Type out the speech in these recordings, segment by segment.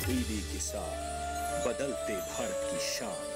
दीदी किसान, बदलते भारत की शान।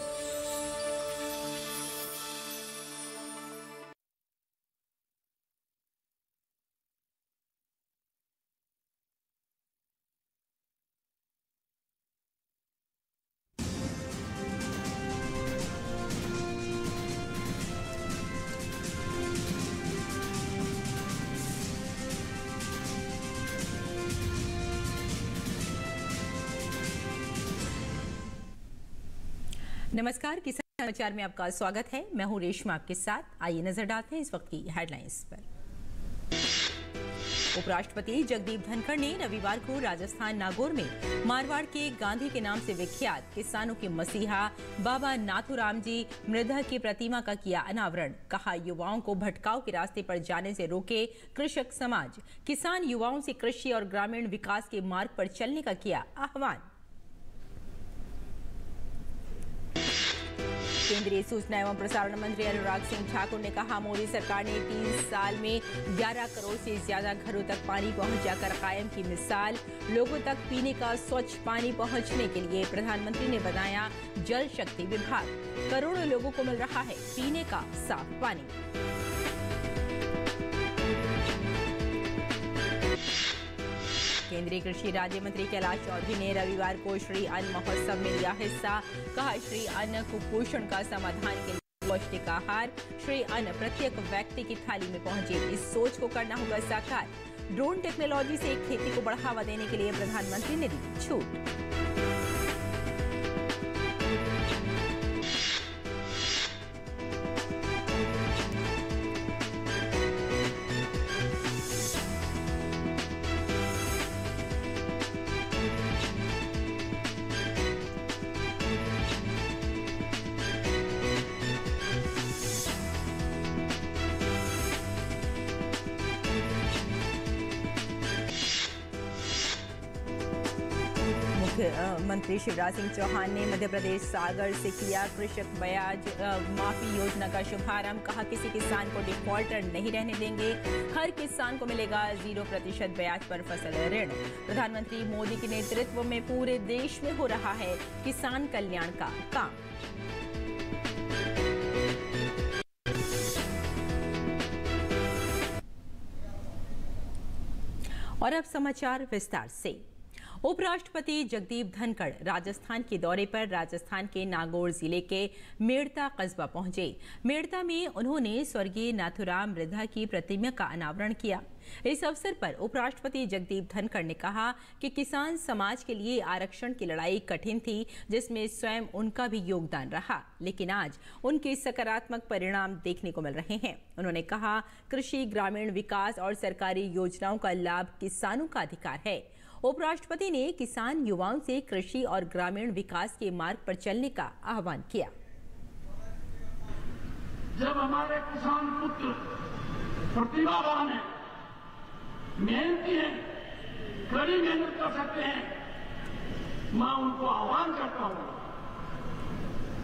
नमस्कार, किसान समाचार में आपका स्वागत है। मैं हूं रेशमा आपके साथ। आइए नजर डालते हैं इस वक्त की हेडलाइंस पर। उपराष्ट्रपति जगदीप धनखड़ ने रविवार को राजस्थान नागौर में मारवाड़ के गांधी के नाम से विख्यात किसानों के मसीहा बाबा नाथूराम जी मृधा की प्रतिमा का किया अनावरण। कहा, युवाओं को भटकाव के रास्ते पर जाने से रोके कृषक समाज। किसान युवाओं से कृषि और ग्रामीण विकास के मार्ग पर चलने का किया आह्वान। केंद्रीय सूचना एवं प्रसारण मंत्री अनुराग सिंह ठाकुर ने कहा, मोदी सरकार ने 3 साल में 11 करोड़ से ज्यादा घरों तक पानी पहुंचाकर कायम की मिसाल। लोगों तक पीने का स्वच्छ पानी पहुंचने के लिए प्रधानमंत्री ने बनाया जल शक्ति विभाग। करोड़ों लोगों को मिल रहा है पीने का साफ पानी। केंद्रीय कृषि राज्य मंत्री कैलाश चौधरी ने रविवार को श्री अन्न महोत्सव में लिया हिस्सा। कहा, श्री अन्न कुपोषण का समाधान के लिए पौष्टिक आहार। श्री अन्न प्रत्येक व्यक्ति की थाली में पहुंचे, इस सोच को करना होगा साकार। ड्रोन टेक्नोलॉजी से खेती को बढ़ावा देने के लिए प्रधानमंत्री ने दी छूट। मंत्री शिवराज सिंह चौहान ने मध्य प्रदेश सागर से किया कृषक ब्याज माफी योजना का शुभारंभ। कहा, किसी किसान को डिफॉल्टर नहीं रहने देंगे। हर किसान को मिलेगा 0% ब्याज पर फसल ऋण। प्रधानमंत्री मोदी के नेतृत्व में पूरे देश में हो रहा है किसान कल्याण का काम। और अब समाचार विस्तार से। उपराष्ट्रपति जगदीप धनखड़ राजस्थान के दौरे पर राजस्थान के नागौर जिले के मेड़ता कस्बा पहुंचे। मेड़ता में उन्होंने स्वर्गीय नाथूराम मृधा की प्रतिमा का अनावरण किया। इस अवसर पर उपराष्ट्रपति जगदीप धनखड़ ने कहा कि किसान समाज के लिए आरक्षण की लड़ाई कठिन थी, जिसमें स्वयं उनका भी योगदान रहा, लेकिन आज उनके सकारात्मक परिणाम देखने को मिल रहे हैं। उन्होंने कहा, कृषि, ग्रामीण विकास और सरकारी योजनाओं का लाभ किसानों का अधिकार है। उपराष्ट्रपति ने किसान युवाओं से कृषि और ग्रामीण विकास के मार्ग पर चलने का आह्वान किया। जब हमारे किसान पुत्र प्रतिभावान हैं, मेहनती हैं, कड़ी मेहनत कर सकते हैं, मैं उनको आह्वान करता हूं,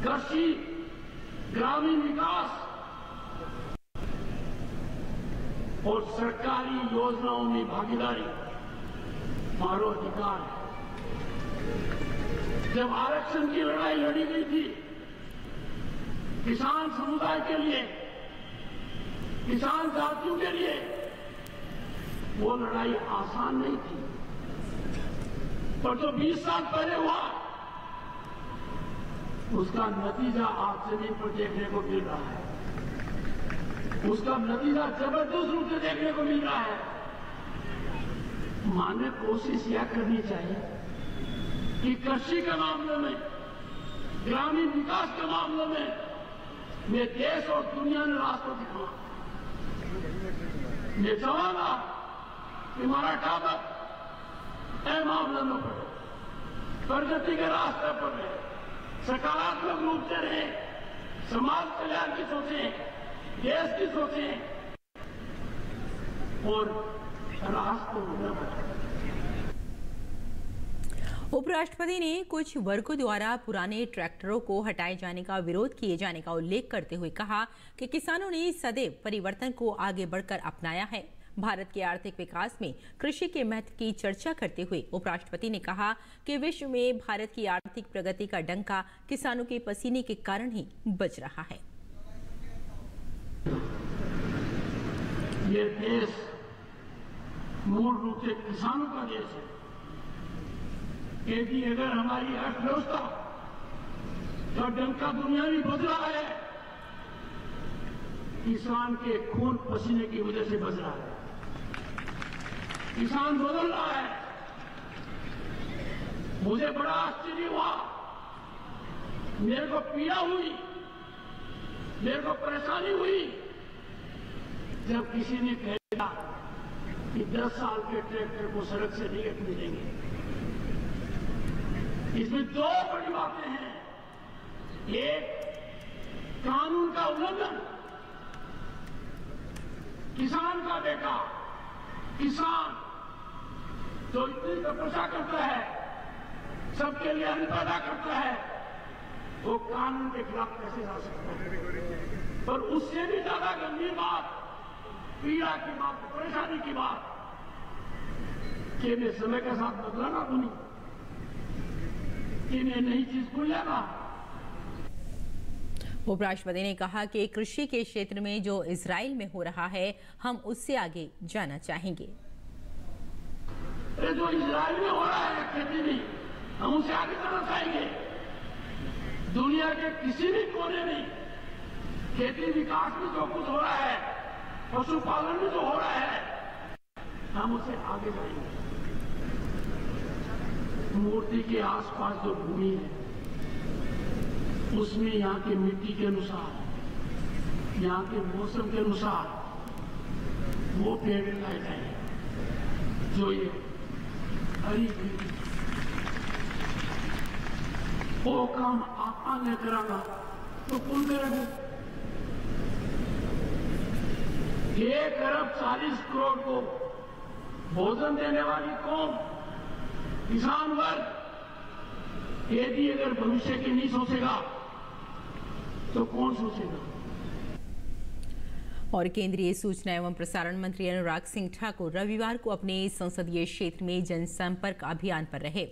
कृषि, ग्रामीण विकास और सरकारी योजनाओं में भागीदारी हमारा अधिकार है। जब आरक्षण की लड़ाई लड़ी गई थी किसान समुदाय के लिए, किसान जातियों के लिए, वो लड़ाई आसान नहीं थी। पर जो 20 साल पहले हुआ उसका नतीजा आज जमीन पर देखने को मिल रहा है। उसका नतीजा जबरदस्त रूप से देखने को मिल रहा है। माने कोशिश यह करनी चाहिए कि कृषि के मामले में, ग्रामीण विकास के मामले में मैं देश और दुनिया में रास्ता दिखाऊं। मैं चाहूंगा कि मराठा मामले में पड़े, प्रगति के रास्ते पर रहे, सकारात्मक रूप से रहे, समाज कल्याण की सोचें, देश की सोचें और उपराष्ट्रपति ने कुछ वर्गों द्वारा पुराने ट्रैक्टरों को हटाए जाने का विरोध किए जाने का उल्लेख करते हुए कहा कि किसानों ने सदैव परिवर्तन को आगे बढ़कर अपनाया है। भारत के आर्थिक विकास में कृषि के महत्व की चर्चा करते हुए उपराष्ट्रपति ने कहा कि विश्व में भारत की आर्थिक प्रगति का डंका किसानों के पसीने के कारण ही बज रहा है। ये देश मूल रूप से किसानों का देश है। यदि अगर हमारी अर्थव्यवस्था का डंका दुनिया में बज रहा है, किसान के खून पसीने की वजह से बज रहा है। किसान बदल रहा है। मुझे बड़ा आश्चर्य हुआ, मेरे को पीड़ा हुई, मेरे को परेशानी हुई जब किसी ने कहा कि 10 साल के ट्रैक्टर को सड़क से नहीं हटने देंगे। इसमें दो बड़ी बातें हैं। एक, कानून का उल्लंघन। किसान का बेटा, किसान जो इतनी तपस्या करता है, सबके लिए अन्न पैदा करता है, वो कानून के खिलाफ कैसे जा सकता है। पर उससे भी ज्यादा गंभीर बात, पीड़ा की बात, परेशानी की बात कि मैं समय के साथ बदलाना तो नहीं, कि मैं नई चीज भूल जाना। उपराष्ट्रपति ने कहा कि कृषि के क्षेत्र में जो इजराइल में हो रहा है, हम उससे आगे जाना चाहेंगे। जो इजराइल में हो रहा है खेती में, हम उसे आगे जाना चाहेंगे। दुनिया के किसी भी कोने में खेती विकास में जो कुछ हो रहा है, पशुपालन में जो हो रहा है, हम उसे आगे जाएंगे। मूर्ति के आसपास जो भूमि है, उसमें यहाँ की मिट्टी के अनुसार, यहाँ के मौसम के अनुसार वो पेड़ लगाए जाए जो ये हरी भरी। वो काम आपा नहीं कराना तो कौन करेगा? 1 अरब 40 करोड़ को भोजन देने वाली कौम, किसान वर्ग, यदि अगर भविष्य की नहीं सोचेगा तो कौन सोचेगा? और केंद्रीय सूचना एवं प्रसारण मंत्री अनुराग सिंह ठाकुर रविवार को अपने संसदीय क्षेत्र में जनसंपर्क अभियान पर रहे।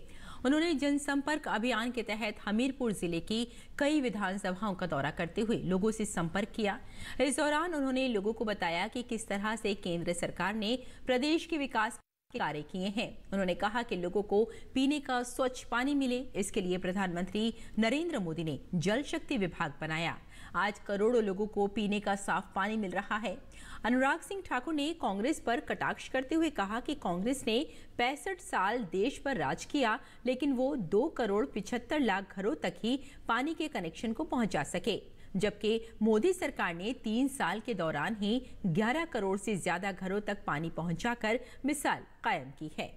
उन्होंने जनसंपर्क अभियान के तहत हमीरपुर जिले की कई विधानसभाओं का दौरा करते हुए लोगों से संपर्क किया। इस दौरान उन्होंने लोगों को बताया कि किस तरह से केंद्र सरकार ने प्रदेश के विकास कार्य किए हैं। उन्होंने कहा कि लोगों को पीने का स्वच्छ पानी मिले, इसके लिए प्रधानमंत्री नरेंद्र मोदी ने जल शक्ति विभाग बनाया। आज करोड़ों लोगों को पीने का साफ पानी मिल रहा है। अनुराग सिंह ठाकुर ने कांग्रेस पर कटाक्ष करते हुए कहा कि कांग्रेस ने 65 साल देश पर राज किया, लेकिन वो 2 करोड़ 75 लाख घरों तक ही पानी के कनेक्शन को पहुंचा सके, जबकि मोदी सरकार ने 3 साल के दौरान ही 11 करोड़ से ज्यादा घरों तक पानी पहुंचाकर मिसाल कायम की है।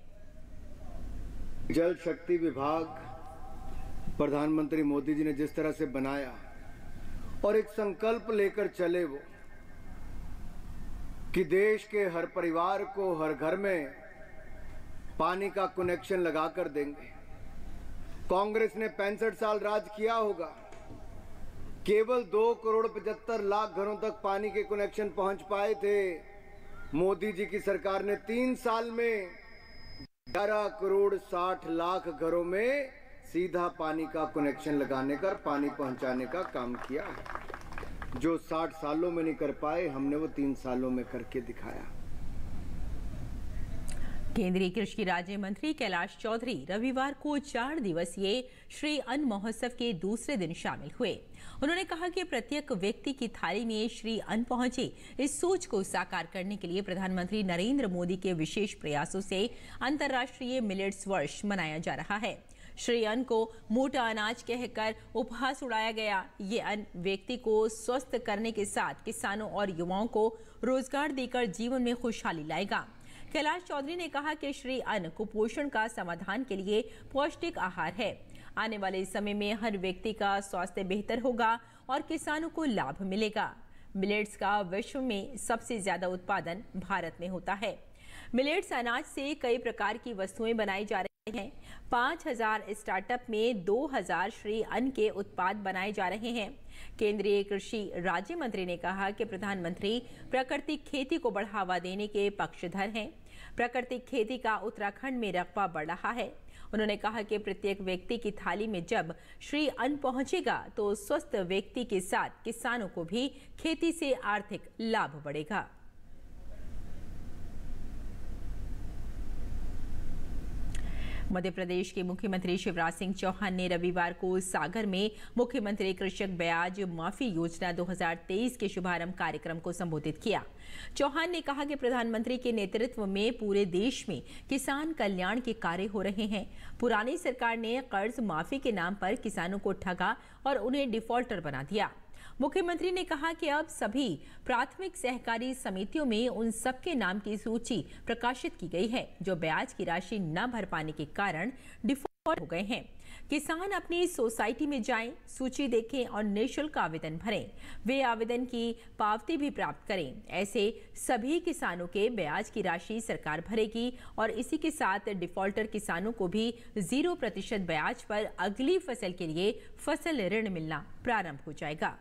जल शक्ति विभाग प्रधानमंत्री मोदी जी ने जिस तरह से बनाया और एक संकल्प लेकर चले वो कि देश के हर परिवार को हर घर में पानी का कनेक्शन लगा कर देंगे। कांग्रेस ने 65 साल राज किया होगा, केवल 2 करोड़ 75 लाख घरों तक पानी के कनेक्शन पहुंच पाए थे। मोदी जी की सरकार ने 3 साल में 11 करोड़ 60 लाख घरों में सीधा पानी का कनेक्शन लगाने का, पानी पहुंचाने का काम किया है। जो 60 सालों में नहीं कर पाए, हमने वो 3 सालों में करके दिखाया। केंद्रीय कृषि राज्य मंत्री कैलाश चौधरी रविवार को 4 दिवसीय श्री अन्न महोत्सव के दूसरे दिन शामिल हुए। उन्होंने कहा कि प्रत्येक व्यक्ति की थाली में श्री अन्न पहुंचे, इस सोच को साकार करने के लिए प्रधानमंत्री नरेंद्र मोदी के विशेष प्रयासों से अंतर्राष्ट्रीय मिलेट्स वर्ष मनाया जा रहा है। श्री अन्न को मोटा अनाज कहकर उपहास उड़ाया गया। ये अन्न व्यक्ति को स्वस्थ करने के साथ किसानों और युवाओं को रोजगार देकर जीवन में खुशहाली लाएगा। कैलाश चौधरी ने कहा कि श्री अन्न कुपोषण का समाधान के लिए पौष्टिक आहार है। आने वाले समय में हर व्यक्ति का स्वास्थ्य बेहतर होगा और किसानों को लाभ मिलेगा। मिलेट्स का विश्व में सबसे ज्यादा उत्पादन भारत में होता है। मिलेट्स अनाज से कई प्रकार की वस्तुएं बनाई जा रही हैं। 5000 स्टार्टअप में 2000 श्री अन्न के उत्पाद बनाए जा रहे हैं। केंद्रीय कृषि राज्य मंत्री ने कहा कि प्रधानमंत्री प्राकृतिक खेती को बढ़ावा देने के पक्षधर हैं। प्राकृतिक खेती का उत्तराखंड में रकबा बढ़ रहा है। उन्होंने कहा कि प्रत्येक व्यक्ति की थाली में जब श्री अन्न पहुंचेगा तो स्वस्थ व्यक्ति के साथ किसानों को भी खेती से आर्थिक लाभ बढ़ेगा। मध्य प्रदेश के मुख्यमंत्री शिवराज सिंह चौहान ने रविवार को सागर में मुख्यमंत्री कृषक ब्याज माफी योजना 2023 के शुभारंभ कार्यक्रम को संबोधित किया। चौहान ने कहा कि प्रधानमंत्री के नेतृत्व में पूरे देश में किसान कल्याण के कार्य हो रहे हैं। पुरानी सरकार ने कर्ज माफी के नाम पर किसानों को ठगा और उन्हें डिफॉल्टर बना दिया। मुख्यमंत्री ने कहा कि अब सभी प्राथमिक सहकारी समितियों में उन सबके नाम की सूची प्रकाशित की गई है जो ब्याज की राशि न भर पाने के कारण डिफॉल्ट हो गए हैं। किसान अपनी सोसाइटी में जाएं, सूची देखें और निःशुल्क आवेदन भरें। वे आवेदन की पावती भी प्राप्त करें। ऐसे सभी किसानों के ब्याज की राशि सरकार भरेगी और इसी के साथ डिफॉल्टर किसानों को भी 0% ब्याज पर अगली फसल के लिए फसल ऋण मिलना प्रारंभ हो जाएगा।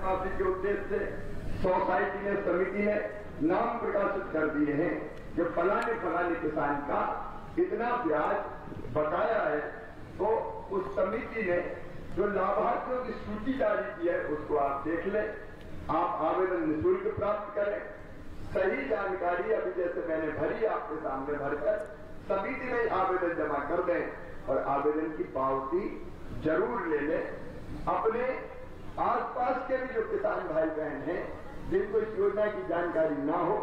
के उद्देश्य से सोसाइटी ने, समिति ने नाम प्रकाशित कर दिए हैं कि फलाने किसान का इतना ब्याज बकाया है। तो उस समिति ने जो लाभार्थियों की सूची जारी की है उसको आप देख लें। आप आवेदन निःशुल्क प्राप्त करें। सही जानकारी अभी जैसे मैंने भरी आपके सामने भरकर समिति में आवेदन जमा कर दें और आवेदन की पावती जरूर ले लें। अपने आसपास के भी जो किसान भाई बहन हैं जिनको इस योजना की जानकारी ना हो,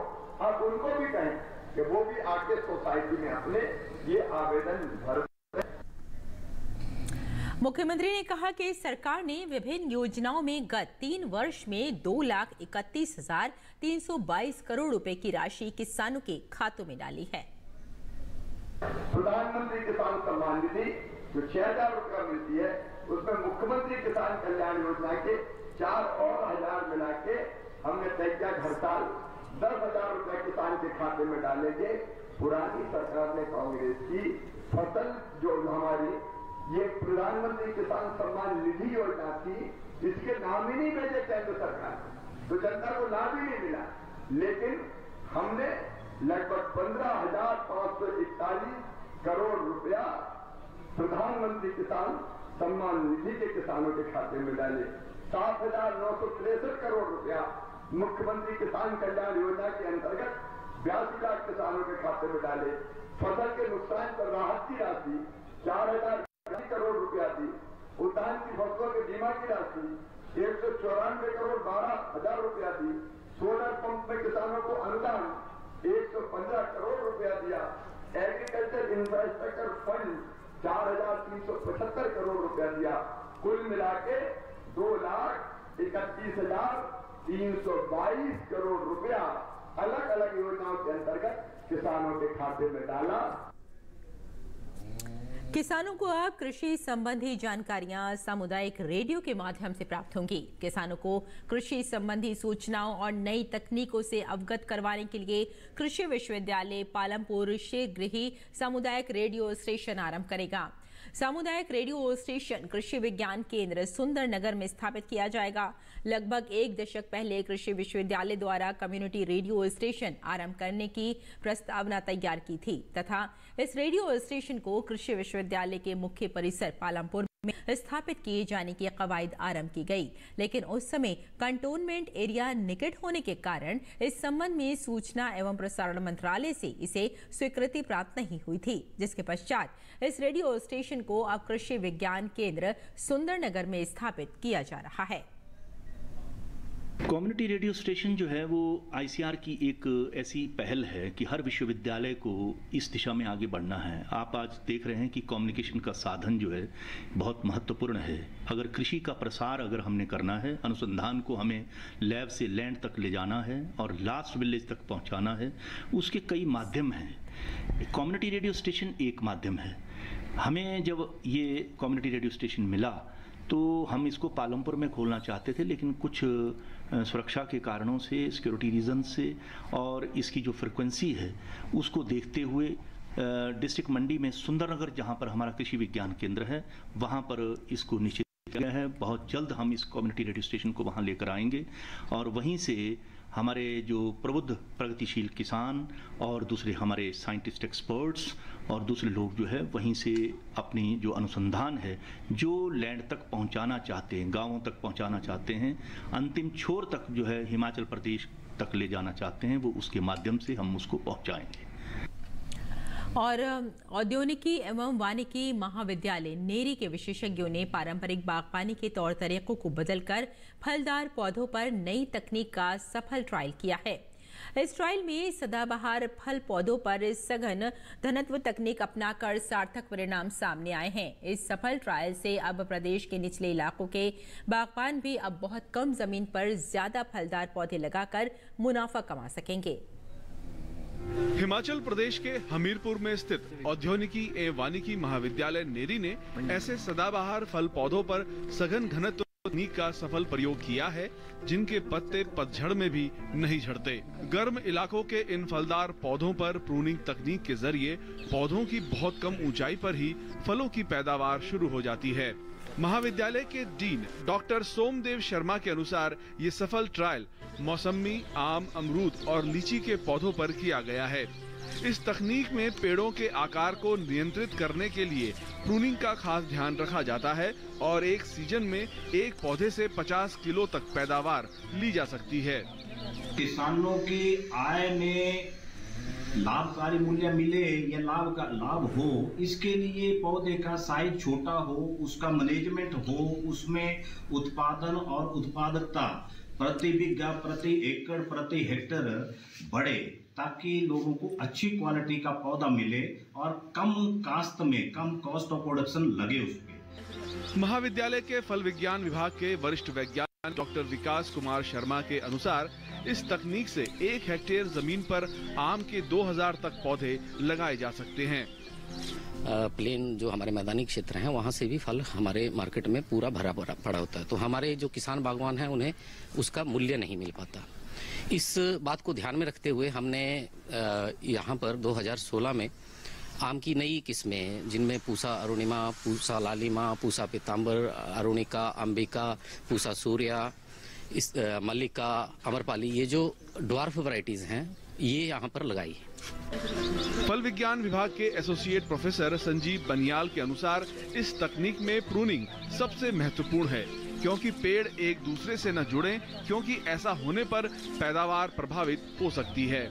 आप उनको भी कहें कि वो भी आके सोसाइटी में अपने ये आवेदन भर। मुख्यमंत्री ने कहा कि सरकार ने विभिन्न योजनाओं में गत 3 वर्ष में 2,31,322 करोड़ रुपए की राशि किसानों के खातों में डाली है। प्रधानमंत्री किसान सम्मान निधि जो 6,000 रुपया मिलती है उसमें मुख्यमंत्री किसान कल्याण योजना के 4 और हजार मिला के हमने तय किया हर साल 10,000 रुपया किसान के खाते में डालेंगे। पुरानी सरकार ने कांग्रेस की फसल जो हमारी ये प्रधानमंत्री किसान सम्मान निधि योजना थी, इसके नाम ही नहीं भेजे केंद्र सरकार, तो जनता को लाभ ही नहीं मिला। लेकिन हमने लगभग 15,541 करोड़ रुपया प्रधानमंत्री किसान सम्मान निधि के किसानों के खाते में डाले। 7,963 करोड़ रुपया मुख्यमंत्री किसान कल्याण योजना के अंतर्गत 82 लाख किसानों के खाते में डाले। फसल के नुकसान पर राहत की राशि 4,000 करोड़ रुपया थी। उद्यान की फसलों के बीमा की राशि 194 करोड़ 12,000 रुपया दी। सोलर पंप में किसानों को अनुदान 115 करोड़ रुपया दिया। एग्रीकल्चर इंफ्रास्ट्रक्चर फंड 4,375 करोड़ रुपया दिया। कुल मिला के 2,31,322 करोड़ रुपया अलग अलग योजनाओं के अंतर्गत किसानों के खाते में डाला। किसानों को अब कृषि संबंधी जानकारियां सामुदायिक रेडियो के माध्यम से प्राप्त होंगी। किसानों को कृषि संबंधी सूचनाओं और नई तकनीकों से अवगत करवाने के लिए कृषि विश्वविद्यालय पालमपुर शीघ्र ही सामुदायिक रेडियो स्टेशन आरंभ करेगा। सामुदायिक रेडियो स्टेशन कृषि विज्ञान केंद्र सुंदरनगर में स्थापित किया जाएगा। लगभग 1 दशक पहले कृषि विश्वविद्यालय द्वारा कम्युनिटी रेडियो स्टेशन आरंभ करने की प्रस्तावना तैयार की थी तथा इस रेडियो स्टेशन को कृषि विश्वविद्यालय के मुख्य परिसर पालमपुर में स्थापित किए जाने की कवायद आरंभ की गई, लेकिन उस समय कंटोनमेंट एरिया निकट होने के कारण इस संबंध में सूचना एवं प्रसारण मंत्रालय से इसे स्वीकृति प्राप्त नहीं हुई थी, जिसके पश्चात इस रेडियो स्टेशन को अब कृषि विज्ञान केंद्र सुंदरनगर में स्थापित किया जा रहा है। कम्युनिटी रेडियो स्टेशन जो है वो आईसीआर की एक ऐसी पहल है कि हर विश्वविद्यालय को इस दिशा में आगे बढ़ना है। आप आज देख रहे हैं कि कम्युनिकेशन का साधन जो है बहुत महत्वपूर्ण है। अगर कृषि का प्रसार अगर हमने करना है, अनुसंधान को हमें लैब से लैंड तक ले जाना है और लास्ट विलेज तक पहुंचाना है, उसके कई माध्यम हैं। कम्युनिटी रेडियो स्टेशन एक माध्यम है। हमें जब ये कम्युनिटी रेडियो स्टेशन मिला तो हम इसको पालमपुर में खोलना चाहते थे, लेकिन कुछ सुरक्षा के कारणों से, सिक्योरिटी रीजन से और इसकी जो फ्रिक्वेंसी है उसको देखते हुए डिस्ट्रिक्ट मंडी में सुंदरनगर, जहां पर हमारा कृषि विज्ञान केंद्र है, वहां पर इसको निश्चित किया है। बहुत जल्द हम इस कम्युनिटी रेडियो स्टेशन को वहां लेकर आएंगे और वहीं से हमारे जो प्रबुद्ध प्रगतिशील किसान और दूसरे हमारे साइंटिस्ट एक्सपर्ट्स और दूसरे लोग जो है वहीं से अपनी जो अनुसंधान है, जो लैंड तक पहुंचाना चाहते हैं, गांवों तक पहुंचाना चाहते हैं, अंतिम छोर तक जो है हिमाचल प्रदेश तक ले जाना चाहते हैं, वो उसके माध्यम से हम उसको पहुंचाएंगे। और औद्योगिकी एवं वानिकी महाविद्यालय नेरी के विशेषज्ञों ने पारंपरिक बागवानी के तौर तरीकों को बदलकर फलदार पौधों पर नई तकनीक का सफल ट्रायल किया है। इस ट्रायल में सदाबहार फल पौधों पर सघन घनत्व तकनीक अपनाकर सार्थक परिणाम सामने आए हैं। इस सफल ट्रायल से अब प्रदेश के निचले इलाकों के बागबान भी अब बहुत कम जमीन पर ज्यादा फलदार पौधे लगाकर मुनाफा कमा सकेंगे। हिमाचल प्रदेश के हमीरपुर में स्थित औद्योगिकी एवं वानिकी महाविद्यालय नेरी ने ऐसे सदाबहार फल पौधों पर सघन घनत्व तकनीक का सफल प्रयोग किया है, जिनके पत्ते पतझड़ में भी नहीं झड़ते। गर्म इलाकों के इन फलदार पौधों पर प्रूनिंग तकनीक के जरिए पौधों की बहुत कम ऊंचाई पर ही फलों की पैदावार शुरू हो जाती है। महाविद्यालय के डीन डॉक्टर सोमदेव शर्मा के अनुसार ये सफल ट्रायल मौसमी, आम, अमरूद और लीची के पौधों पर किया गया है। इस तकनीक में पेड़ों के आकार को नियंत्रित करने के लिए प्रूनिंग का खास ध्यान रखा जाता है और एक सीजन में एक पौधे से 50 किलो तक पैदावार ली जा सकती है। किसानों की आय में लाभकारी मूल्य मिले या लाभ हो, इसके लिए पौधे का साइज छोटा हो, उसका मैनेजमेंट हो, उसमें उत्पादन और उत्पादकता प्रति बीघा, प्रति एकड़, प्रति हेक्टेयर बढ़े, ताकि लोगों को अच्छी क्वालिटी का पौधा मिले और कम कास्ट में कम कॉस्ट ऑफ प्रोडक्शन लगे उसके। महाविद्यालय के फल विज्ञान विभाग के वरिष्ठ वैज्ञानिक डॉक्टर विकास कुमार शर्मा के अनुसार इस तकनीक से 1 हेक्टेयर जमीन पर आम के 2000 तक पौधे लगाए जा सकते हैं। प्लेन जो हमारे मैदानी क्षेत्र हैं वहाँ से भी फल हमारे मार्केट में पूरा भरा पड़ा होता है, तो हमारे जो किसान बागवान हैं उन्हें उसका मूल्य नहीं मिल पाता। इस बात को ध्यान में रखते हुए हमने यहाँ पर 2016 में आम की नई किस्में, जिनमें पूसा अरुणिमा, पूसा लालिमा, पूसा पीताम्बर, अरुणिका, अंबिका, पूसा सूर्या, इस मल्लिका, अमरपाली, ये जो ड्वार्फ वैरायटीज हैं ये यहाँ पर लगाई है। फल विज्ञान विभाग के एसोसिएट प्रोफेसर संजीव बनियाल के अनुसार इस तकनीक में प्रूनिंग सबसे महत्वपूर्ण है, क्योंकि पेड़ एक दूसरे से न जुड़ें, क्योंकि ऐसा होने पर पैदावार प्रभावित हो सकती है।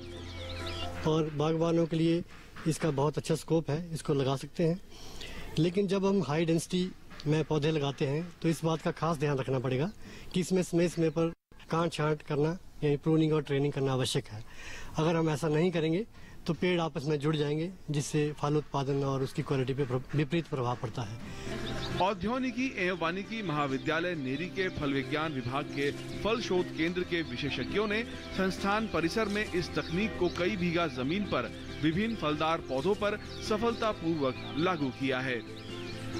और बागवानों के लिए इसका बहुत अच्छा स्कोप है, इसको लगा सकते हैं। लेकिन जब हम हाई डेंसिटी में पौधे लगाते हैं तो इस बात का खास ध्यान रखना पड़ेगा कि इसमें समय पर काट छांट करना यानी प्रूनिंग और ट्रेनिंग करना आवश्यक है। अगर हम ऐसा नहीं करेंगे तो पेड़ आपस में जुड़ जाएंगे, जिससे फल उत्पादन और उसकी क्वालिटी पे विपरीत प्रभाव पड़ता है। औद्योगिकी एवं वानिकी महाविद्यालय नेरी के फल विज्ञान विभाग के फल शोध केंद्र के विशेषज्ञों ने संस्थान परिसर में इस तकनीक को कई बीघा जमीन पर विभिन्न फलदार पौधों पर सफलतापूर्वक लागू किया है।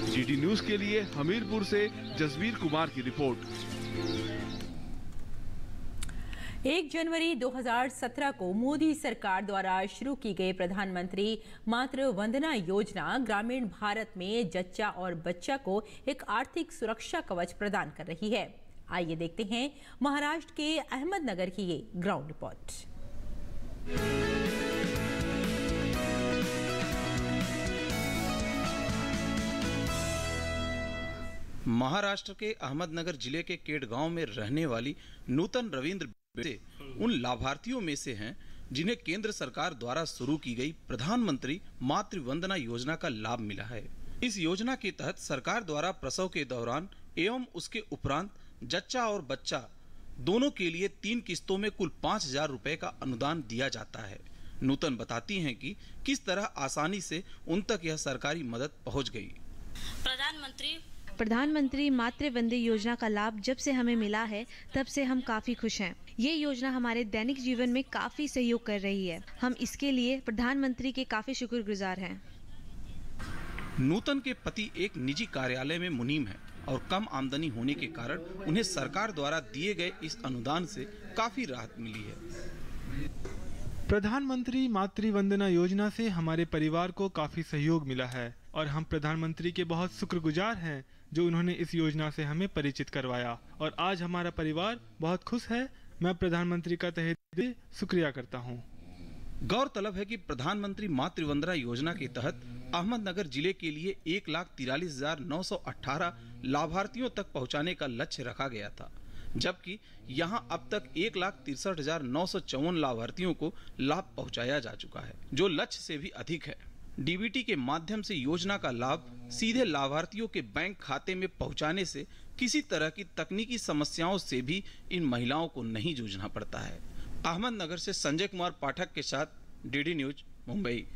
जीडी न्यूज के लिए हमीरपुर से जसवीर कुमार की रिपोर्ट। 1 जनवरी 2017 को मोदी सरकार द्वारा शुरू की गई प्रधानमंत्री मातृ वंदना योजना ग्रामीण भारत में जच्चा और बच्चा को एक आर्थिक सुरक्षा कवच प्रदान कर रही है। आइए देखते हैं महाराष्ट्र के अहमदनगर की ये ग्राउंड रिपोर्ट। महाराष्ट्र के अहमदनगर जिले के केड गांव में रहने वाली नूतन रविंद्र उन लाभार्थियों में से हैं जिन्हें केंद्र सरकार द्वारा शुरू की गई प्रधानमंत्री मातृ वंदना योजना का लाभ मिला है। इस योजना के तहत सरकार द्वारा प्रसव के दौरान एवं उसके उपरांत जच्चा और बच्चा दोनों के लिए 3 किस्तों में कुल 5,000 रुपए का अनुदान दिया जाता है। नूतन बताती हैं कि किस तरह आसानी से उन तक यह सरकारी मदद पहुंच गई। प्रधानमंत्री मातृ वंदना योजना का लाभ जब से हमें मिला है तब से हम काफी खुश हैं। ये योजना हमारे दैनिक जीवन में काफी सहयोग कर रही है। हम इसके लिए प्रधानमंत्री के काफी शुक्रगुजार हैं। नूतन के पति एक निजी कार्यालय में मुनीम है और कम आमदनी होने के कारण उन्हें सरकार द्वारा दिए गए इस अनुदान से काफी राहत मिली है। प्रधानमंत्री मातृ वंदना योजना से हमारे परिवार को काफी सहयोग मिला है और हम प्रधानमंत्री के बहुत शुक्रगुजार हैं जो उन्होंने इस योजना से हमें परिचित करवाया और आज हमारा परिवार बहुत खुश है। मैं प्रधानमंत्री का तहे दिल से शुक्रिया करता हूं। गौरतलब है कि प्रधानमंत्री मातृ वंदना योजना के तहत अहमदनगर जिले के लिए 1,43,918 लाभार्थियों तक पहुंचाने का लक्ष्य रखा गया था, जबकि यहां अब तक 1,63,954 लाभार्थियों को लाभ पहुंचाया जा चुका है, जो लक्ष्य से भी अधिक है। डीबीटी के माध्यम से योजना का लाभ सीधे लाभार्थियों के बैंक खाते में पहुंचाने से किसी तरह की तकनीकी समस्याओं से भी इन महिलाओं को नहीं जूझना पड़ता है। अहमदनगर से संजय कुमार पाठक के साथ डीडी न्यूज मुंबई।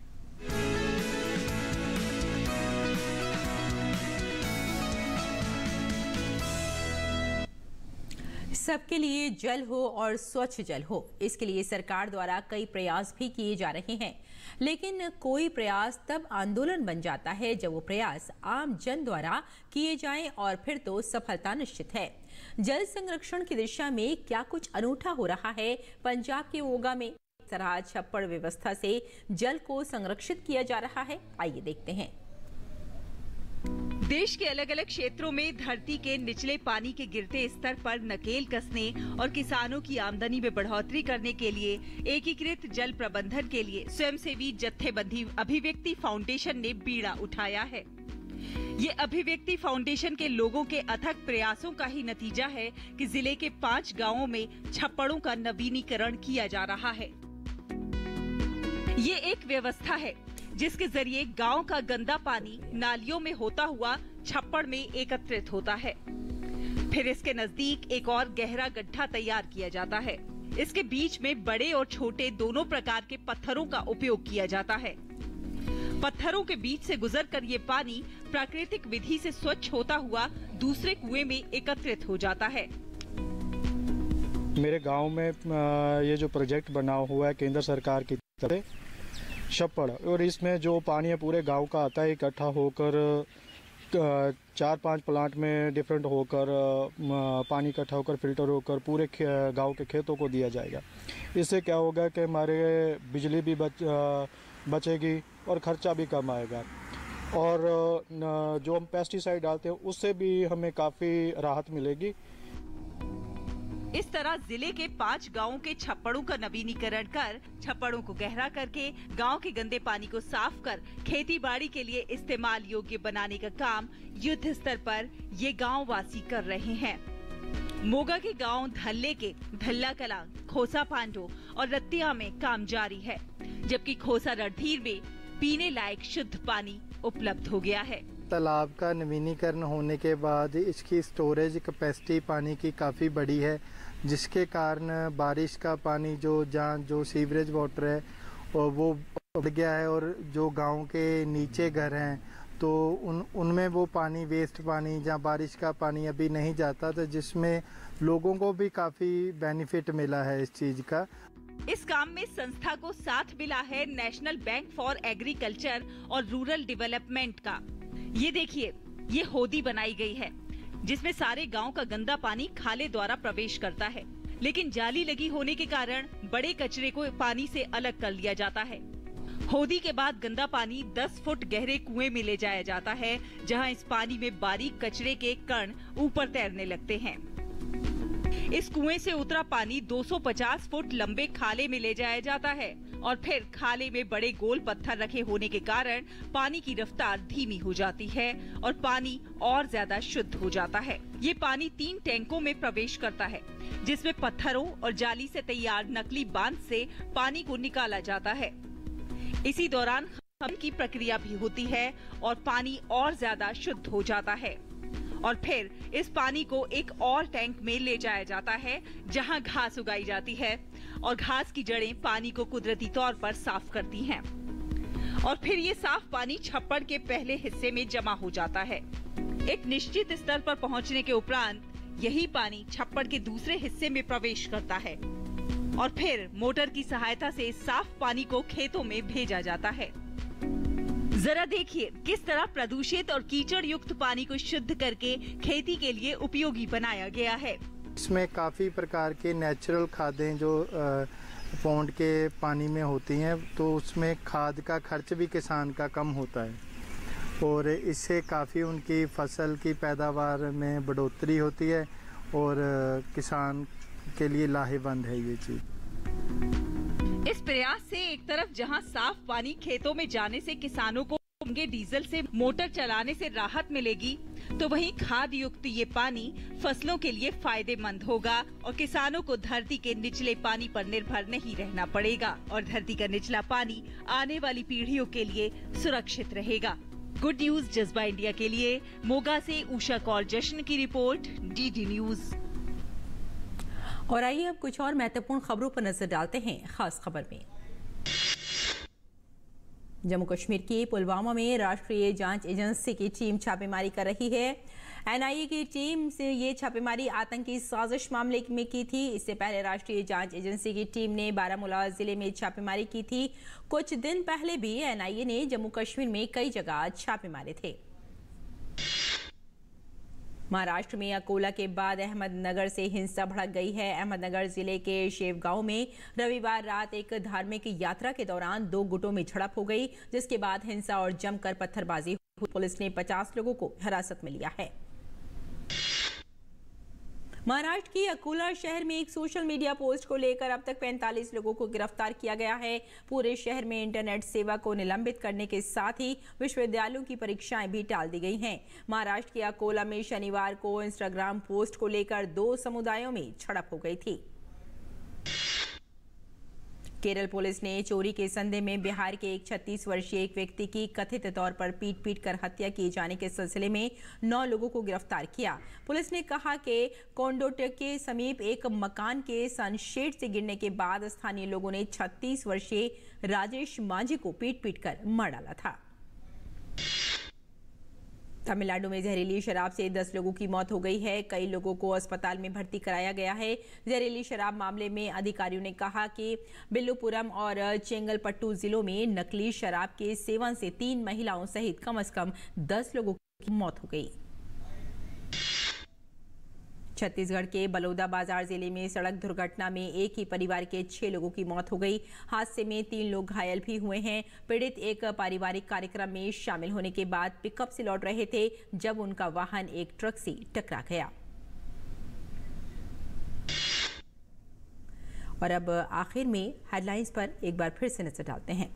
सबके लिए जल हो और स्वच्छ जल हो, इसके लिए सरकार द्वारा कई प्रयास भी किए जा रहे हैं, लेकिन कोई प्रयास तब आंदोलन बन जाता है जब वो प्रयास आम जन द्वारा किए जाएं और फिर तो सफलता निश्चित है। जल संरक्षण की दिशा में क्या कुछ अनूठा हो रहा है पंजाब के ओगा में? इस तरह छप्पड़ व्यवस्था से जल को संरक्षित किया जा रहा है, आइए देखते हैं। देश के अलग अलग क्षेत्रों में धरती के निचले पानी के गिरते स्तर पर नकेल कसने और किसानों की आमदनी में बढ़ोतरी करने के लिए एकीकृत जल प्रबंधन के लिए स्वयंसेवी जत्थेबंदी अभिव्यक्ति फाउंडेशन ने बीड़ा उठाया है। ये अभिव्यक्ति फाउंडेशन के लोगों के अथक प्रयासों का ही नतीजा है कि जिले के 5 गांवों में छप्पड़ों का नवीनीकरण किया जा रहा है। ये एक व्यवस्था है जिसके जरिए गांव का गंदा पानी नालियों में होता हुआ छप्पड़ में एकत्रित होता है। फिर इसके नजदीक एक और गहरा गड्ढा तैयार किया जाता है। इसके बीच में बड़े और छोटे दोनों प्रकार के पत्थरों का उपयोग किया जाता है। पत्थरों के बीच से गुजरकर ये पानी प्राकृतिक विधि से स्वच्छ होता हुआ दूसरे कुएं में एकत्रित हो जाता है। मेरे गांव में ये जो प्रोजेक्ट बना हुआ है केंद्र सरकार की तरफ से छप्पड़, और इसमें जो पानी है पूरे गांव का आता है इकट्ठा होकर 4-5 प्लांट में डिफरेंट होकर पानी इकट्ठा होकर फिल्टर होकर पूरे गांव के खेतों को दिया जाएगा। इससे क्या होगा कि हमारे बिजली भी बचेगी और खर्चा भी कम आएगा, और जो हम पेस्टिसाइड डालते हैं उससे भी हमें काफ़ी राहत मिलेगी। इस तरह जिले के 5 गांवों के छप्पड़ों का नवीनीकरण कर छप्पड़ों को गहरा करके गांव के गंदे पानी को साफ कर खेती बाड़ी के लिए इस्तेमाल योग्य बनाने का काम युद्ध स्तर पर ये गांव वासी कर रहे हैं। मोगा के गांव धल्ले के धल्ला कला, खोसा पांडो और रत्तिया में काम जारी है, जबकि खोसा रणधीर में पीने लायक शुद्ध पानी उपलब्ध हो गया है। तालाब का नवीनीकरण होने के बाद इसकी स्टोरेज कैपेसिटी पानी की काफ़ी बड़ी है, जिसके कारण बारिश का पानी जो सीवरेज वाटर है और वो बढ़ गया है, और जो गांव के नीचे घर हैं तो उनमें वो पानी वेस्ट पानी जहाँ बारिश का पानी अभी नहीं जाता, तो जिसमें लोगों को भी काफ़ी बेनिफिट मिला है इस चीज़ का। इस काम में संस्था को साथ मिला है नेशनल बैंक फॉर एग्रीकल्चर और रूरल डेवलपमेंट का। ये देखिए, ये होदी बनाई गई है जिसमें सारे गांव का गंदा पानी खाले द्वारा प्रवेश करता है, लेकिन जाली लगी होने के कारण बड़े कचरे को पानी से अलग कर लिया जाता है। होदी के बाद गंदा पानी 10 फुट गहरे कुएं में ले जाया जाता है, जहां इस पानी में बारीक कचरे के कण ऊपर तैरने लगते हैं। इस कुएं से उतरा पानी 250 फुट लंबे खाले में ले जाया जाता है, और फिर खाले में बड़े गोल पत्थर रखे होने के कारण पानी की रफ्तार धीमी हो जाती है और पानी और ज्यादा शुद्ध हो जाता है। ये पानी 3 टैंकों में प्रवेश करता है, जिसमें पत्थरों और जाली से तैयार नकली बांध से पानी को निकाला जाता है। इसी दौरान खनन की प्रक्रिया भी होती है और पानी और ज्यादा शुद्ध हो जाता है, और फिर इस पानी को एक और टैंक में ले जाया जाता है, जहां घास उगाई जाती है, और घास की जड़ें पानी को कुदरती तौर पर साफ करती हैं, और फिर ये साफ पानी छप्पड़ के पहले हिस्से में जमा हो जाता है। एक निश्चित स्तर पर पहुंचने के उपरांत यही पानी छप्पड़ के दूसरे हिस्से में प्रवेश करता है, और फिर मोटर की सहायता से साफ पानी को खेतों में भेजा जाता है। जरा देखिए किस तरह प्रदूषित और कीचड़ युक्त पानी को शुद्ध करके खेती के लिए उपयोगी बनाया गया है। इसमें काफ़ी प्रकार के नेचुरल खादें जो पौंड के पानी में होती हैं, तो उसमें खाद का खर्च भी किसान का कम होता है और इससे काफ़ी उनकी फसल की पैदावार में बढ़ोतरी होती है और किसान के लिए लाहेबंद है ये चीज़। इस प्रयास से एक तरफ जहां साफ पानी खेतों में जाने से किसानों को महंगे डीजल से मोटर चलाने से राहत मिलेगी, तो वहीं खाद युक्त ये पानी फसलों के लिए फायदेमंद होगा और किसानों को धरती के निचले पानी पर निर्भर नहीं रहना पड़ेगा और धरती का निचला पानी आने वाली पीढ़ियों के लिए सुरक्षित रहेगा। गुड न्यूज जज्बा इंडिया के लिए मोगा से उषा कौर जश्न की रिपोर्ट, डीडी न्यूज। और आइए अब कुछ और महत्वपूर्ण खबरों पर नजर डालते हैं। खास खबर में जम्मू कश्मीर के पुलवामा में राष्ट्रीय जांच एजेंसी की टीम छापेमारी कर रही है। एनआईए की टीम से ये छापेमारी आतंकी साजिश मामले में की थी। इससे पहले राष्ट्रीय जांच एजेंसी की टीम ने बारामूला जिले में छापेमारी की थी। कुछ दिन पहले भी एनआईए ने जम्मू कश्मीर में कई जगह छापे मारे थे। महाराष्ट्र में अकोला के बाद अहमदनगर से हिंसा भड़क गई है। अहमदनगर जिले के शेवगांव में रविवार रात एक धार्मिक यात्रा के दौरान 2 गुटों में झड़प हो गई, जिसके बाद हिंसा और जमकर पत्थरबाजी हुई। पुलिस ने 50 लोगों को हिरासत में लिया है। महाराष्ट्र की अकोला शहर में एक सोशल मीडिया पोस्ट को लेकर अब तक 45 लोगों को गिरफ्तार किया गया है। पूरे शहर में इंटरनेट सेवा को निलंबित करने के साथ ही विश्वविद्यालयों की परीक्षाएं भी टाल दी गई हैं। महाराष्ट्र के अकोला में शनिवार को इंस्टाग्राम पोस्ट को लेकर 2 समुदायों में झड़प हो गई थी। केरल पुलिस ने चोरी के संदेह में बिहार के एक 36 वर्षीय एक व्यक्ति की कथित तौर पर पीट कर हत्या किए जाने के सिलसिले में 9 लोगों को गिरफ्तार किया। पुलिस ने कहा कि कोंडोटे के समीप एक मकान के सनशेड से गिरने के बाद स्थानीय लोगों ने 36 वर्षीय राजेश मांझी को पीट कर मार डाला था। तमिलनाडु में जहरीली शराब से 10 लोगों की मौत हो गई है। कई लोगों को अस्पताल में भर्ती कराया गया है। जहरीली शराब मामले में अधिकारियों ने कहा कि बिल्लुपुरम और चेंगलपट्टू जिलों में नकली शराब के सेवन से 3 महिलाओं सहित कम से कम 10 लोगों की मौत हो गई। छत्तीसगढ़ के बलौदा बाजार जिले में सड़क दुर्घटना में एक ही परिवार के 6 लोगों की मौत हो गई। हादसे में 3 लोग घायल भी हुए हैं। पीड़ित एक पारिवारिक कार्यक्रम में शामिल होने के बाद पिकअप से लौट रहे थे जब उनका वाहन एक ट्रक से टकरा गया। और अब आखिर में हेडलाइंस पर एक बार फिर से नजर डालते हैं।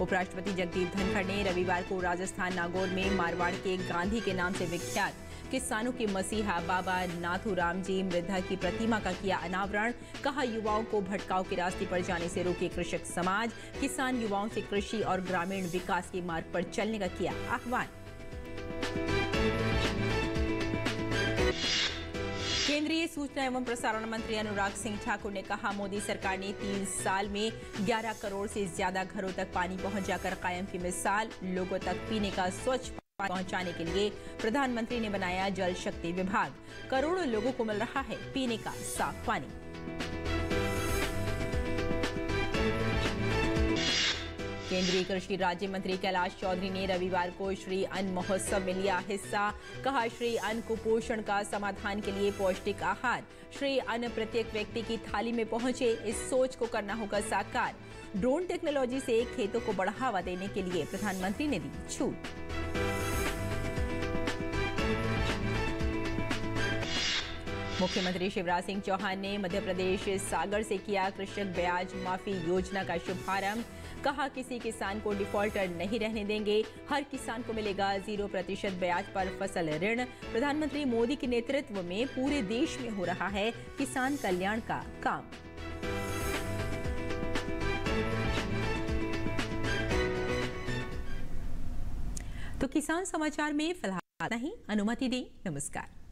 उपराष्ट्रपति जगदीप धनखड़ ने रविवार को राजस्थान नागौर में मारवाड़ के गांधी के नाम से विख्यात किसानों के मसीहा बाबा नाथूराम जी मृधा की प्रतिमा का किया अनावरण। कहा, युवाओं को भटकाव के रास्ते पर जाने से रोके कृषक समाज। किसान युवाओं से कृषि और ग्रामीण विकास के मार्ग पर चलने का किया आह्वान। केंद्रीय सूचना एवं प्रसारण मंत्री अनुराग सिंह ठाकुर ने कहा, मोदी सरकार ने 3 साल में 11 करोड़ से ज्यादा घरों तक पानी पहुंचाकर कायम की मिसाल। लोगों तक पीने का स्वच्छ पहुंचाने के लिए प्रधानमंत्री ने बनाया जल शक्ति विभाग। करोड़ों लोगों को मिल रहा है पीने का साफ पानी। केंद्रीय कृषि राज्य मंत्री कैलाश चौधरी ने रविवार को श्री अन्न महोत्सव में लिया हिस्सा। कहा, श्री अन्न कुपोषण का समाधान के लिए पौष्टिक आहार। श्री अन्न प्रत्येक व्यक्ति की थाली में पहुंचे, इस सोच को करना होगा साकार। ड्रोन टेक्नोलॉजी से खेतों को बढ़ावा देने के लिए प्रधानमंत्री ने दी छूट। मुख्यमंत्री शिवराज सिंह चौहान ने मध्य प्रदेश सागर से किया कृषक ब्याज माफी योजना का शुभारंभ। कहा, किसी किसान को डिफॉल्टर नहीं रहने देंगे। हर किसान को मिलेगा 0% ब्याज पर फसल ऋण। प्रधानमंत्री मोदी के नेतृत्व में पूरे देश में हो रहा है किसान कल्याण का काम। तो किसान समाचार में फिलहाल नहीं, अनुमति दें। नमस्कार।